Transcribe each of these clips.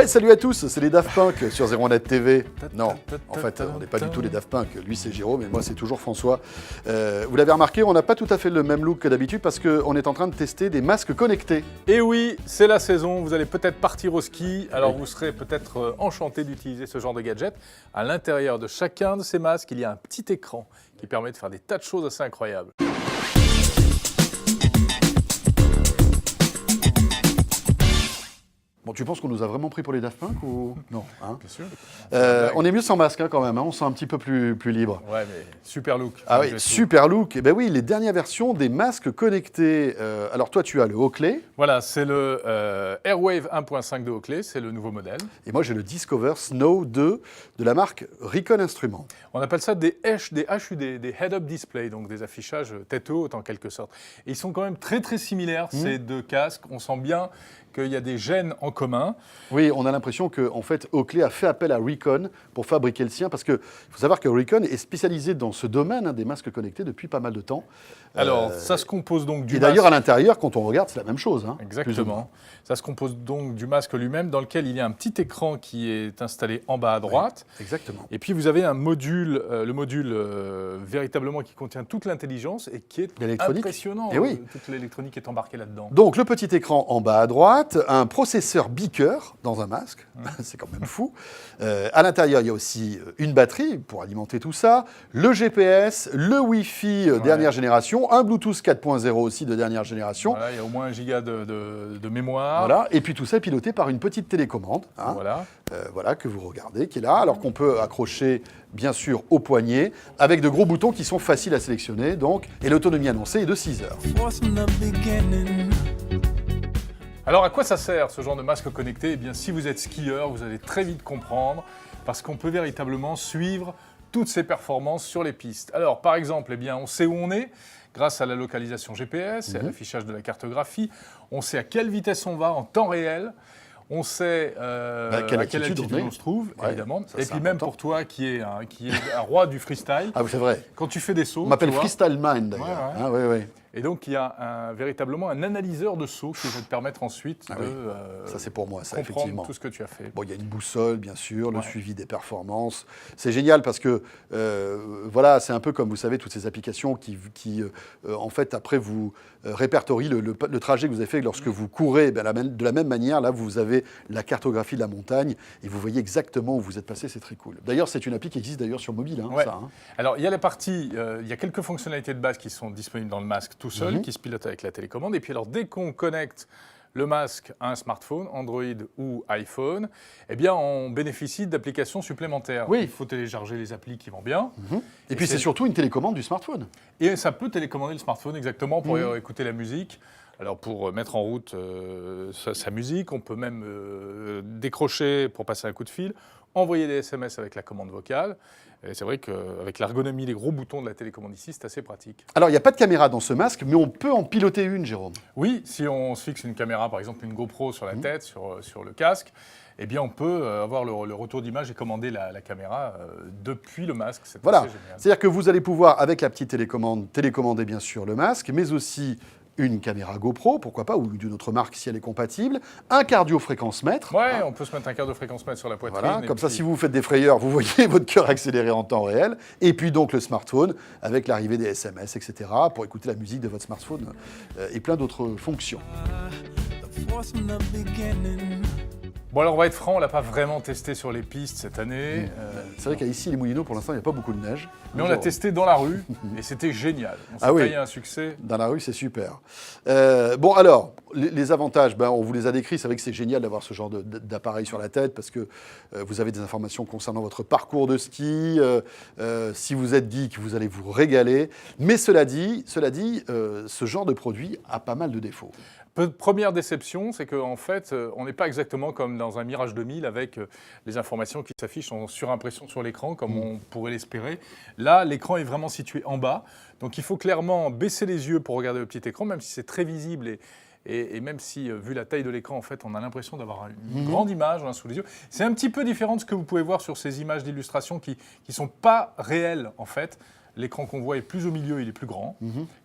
Ouais, salut à tous, c'est les Daft Punk sur 01net TV. Non, en fait, on n'est pas du tout les Daft Punk. Lui, c'est Jérôme et moi, c'est toujours François. Vous l'avez remarqué, on n'a pas tout à fait le même look que d'habitude parce qu'on est en train de tester des masques connectés. Et oui, c'est la saison, vous allez peut-être partir au ski, alors vous serez peut-être enchanté d'utiliser ce genre de gadget. À l'intérieur de chacun de ces masques, il y a un petit écran qui permet de faire des tas de choses assez incroyables. Bon, tu penses qu'on nous a vraiment pris pour les Daft Punk ou non hein? Bien sûr. On est mieux sans masque hein, quand même, hein, on se sent un petit peu plus libre. Ouais, mais super look. Ah oui, super look. Et ben oui, les dernières versions des masques connectés. Alors toi, tu as le Oakley. Voilà, c'est le Airwave 1.5 de Oakley, c'est le nouveau modèle. Et moi, j'ai le Discover Snow 2 de la marque Recon Instruments. On appelle ça des HUD, des Head-Up Display, donc des affichages tête haute en quelque sorte. Et ils sont quand même très similaires, ces deux casques. On sent bien qu'il y a des gènes en commun. Oui, on a l'impression que en fait, Oakley a fait appel à Recon pour fabriquer le sien, parce qu'il faut savoir que Recon est spécialisé dans ce domaine hein, des masques connectés depuis pas mal de temps. Alors, ça se compose donc du masque. Et d'ailleurs, masque. à l'intérieur, quand on regarde, c'est la même chose. Hein, exactement. Ça se compose donc du masque lui-même, dans lequel il y a un petit écran qui est installé en bas à droite. Oui, exactement. Et puis, vous avez un module, le module véritablement qui contient toute l'intelligence et qui est impressionnant. Et oui. Toute l'électronique est embarquée là-dedans. Donc, le petit écran en bas à droite, un processeur Beaker dans un masque, c'est quand même fou. À l'intérieur, il y a aussi une batterie pour alimenter tout ça, le GPS, le Wi-Fi dernière génération, un Bluetooth 4.0 aussi de dernière génération. Voilà, il y a au moins 1 giga de mémoire. Voilà, et puis tout ça est piloté par une petite télécommande, hein, voilà, que vous regardez, qui est là, alors qu'on peut accrocher bien sûr au poignet, avec de gros boutons qui sont faciles à sélectionner, donc, et l'autonomie annoncée est de 6 heures. Alors à quoi ça sert ce genre de masque connecté ? Eh bien si vous êtes skieur, vous allez très vite comprendre, parce qu'on peut véritablement suivre toutes ces performances sur les pistes. Alors par exemple, eh bien, on sait où on est grâce à la localisation GPS et à l'affichage de la cartographie. On sait à quelle vitesse on va en temps réel. On sait à quelle altitude on se trouve, évidemment. Et puis même pour toi qui est un roi du freestyle, ah oui, c'est vrai. Quand tu fais des sauts... On m'appelle Freestyle Mind d'ailleurs. Ouais. Ah, oui. Et donc, il y a véritablement un analyseur de sauts qui va te permettre ensuite de ça, c'est pour moi, ça, comprendre effectivement. tout ce que tu as fait. Bon, il y a une boussole, bien sûr, le suivi des performances. C'est génial parce que, voilà, c'est un peu comme, vous savez, toutes ces applications qui en fait, après, vous répertorient le trajet que vous avez fait lorsque vous courez. Ben, de la même manière, là, vous avez la cartographie de la montagne et vous voyez exactement où vous êtes passé. C'est très cool. D'ailleurs, c'est une appli qui existe d'ailleurs sur mobile. Hein, ça, hein. Alors, il y a il y a quelques fonctionnalités de base qui sont disponibles dans le masque tout seul, qui se pilote avec la télécommande. Et puis alors, dès qu'on connecte le masque à un smartphone, Android ou iPhone, eh bien, on bénéficie d'applications supplémentaires. Oui. Il faut télécharger les applis qui vont bien. Et puis, c'est surtout une télécommande du smartphone. Et ça peut télécommander le smartphone, exactement, pour écouter la musique. Alors, pour mettre en route sa musique, on peut même décrocher pour passer un coup de fil, envoyer des SMS avec la commande vocale. Et c'est vrai qu'avec l'ergonomie, les gros boutons de la télécommande ici, c'est assez pratique. Alors, il n'y a pas de caméra dans ce masque, mais on peut en piloter une, Jérôme. Oui, si on se fixe une caméra, par exemple une GoPro sur la tête, sur le casque, eh bien on peut avoir le retour d'image et commander la caméra depuis le masque. C'est assez génial. C'est-à-dire que vous allez pouvoir, avec la petite télécommande, télécommander bien sûr le masque, mais aussi une caméra GoPro, pourquoi pas, ou d'une autre marque si elle est compatible, un cardio-fréquence-mètre. Ouais, on peut se mettre un cardio-fréquence-mètre sur la poitrine. Voilà, comme ça, si vous faites des frayeurs, vous voyez votre cœur accélérer en temps réel. Et puis donc le smartphone, avec l'arrivée des SMS, etc., pour écouter la musique de votre smartphone et plein d'autres fonctions. Bon, alors on va être franc, on ne l'a pas vraiment testé sur les pistes cette année. C'est vrai qu'ici, les Moulineaux, pour l'instant, il n'y a pas beaucoup de neige. Mais on l'a testé dans la rue et c'était génial. On s'est taillé un succès. Dans la rue, c'est super. Bon, alors, les avantages, on vous les a décrits. C'est vrai que c'est génial d'avoir ce genre d'appareil sur la tête parce que vous avez des informations concernant votre parcours de ski. Si vous êtes geek, vous allez vous régaler. Mais cela dit, ce genre de produit a pas mal de défauts. Première déception, c'est qu'en fait, on n'est pas exactement comme dans un Mirage 2000 avec les informations qui s'affichent en surimpression sur l'écran, comme on pourrait l'espérer. Là, l'écran est vraiment situé en bas, donc il faut clairement baisser les yeux pour regarder le petit écran, même si c'est très visible et même si, vu la taille de l'écran, en fait, on a l'impression d'avoir une grande image sous les yeux. C'est un petit peu différent de ce que vous pouvez voir sur ces images d'illustration qui ne sont pas réelles, en fait. l'écran qu'on voit est plus au milieu, il est plus grand,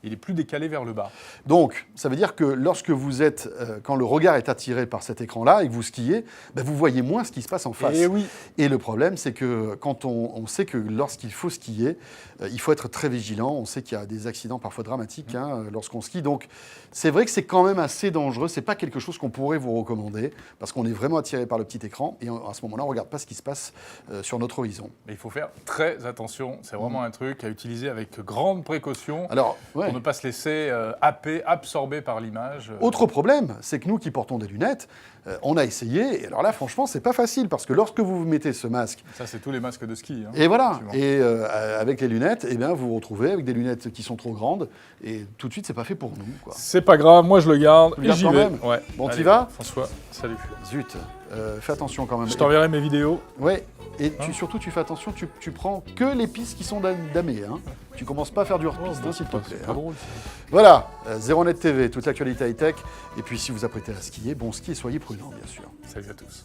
il est plus décalé vers le bas. Donc, ça veut dire que lorsque vous êtes, quand le regard est attiré par cet écran-là et que vous skiez, ben, vous voyez moins ce qui se passe en face. Et oui. Et le problème, c'est que quand on sait que lorsqu'il faut skier, il faut être très vigilant. On sait qu'il y a des accidents parfois dramatiques lorsqu'on skie. Donc, c'est vrai que c'est quand même assez dangereux. C'est pas quelque chose qu'on pourrait vous recommander parce qu'on est vraiment attiré par le petit écran et à ce moment-là, on ne regarde pas ce qui se passe sur notre horizon. Mais il faut faire très attention. C'est vraiment un truc à utiliser avec grande précaution. Alors, ouais. Pour ne pas se laisser happer, absorber par l'image. Autre problème, c'est que nous qui portons des lunettes, on a essayé, et alors là, franchement, c'est pas facile, parce que lorsque vous mettez ce masque... Ça, c'est tous les masques de ski. Hein, et voilà, et avec les lunettes, eh bien, vous vous retrouvez avec des lunettes qui sont trop grandes, et tout de suite, c'est pas fait pour nous, quoi. C'est pas grave, moi je le garde, Tu le et gardes j'y quand vais. même Ouais. Bon, Allez, t'y vas François, salut. Zut, fais attention quand même. Je t'enverrai mes vidéos. Ouais, et surtout, tu fais attention, tu prends que les pistes qui sont damées, hein. Tu commences pas à faire du hors-piste, s'il te plaît. C'est pas drôle. Voilà, ZeroNet TV, toute l'actualité high-tech, et puis si vous apprêtez à skier, bon ski et soyez prudents, bien sûr. Salut à tous.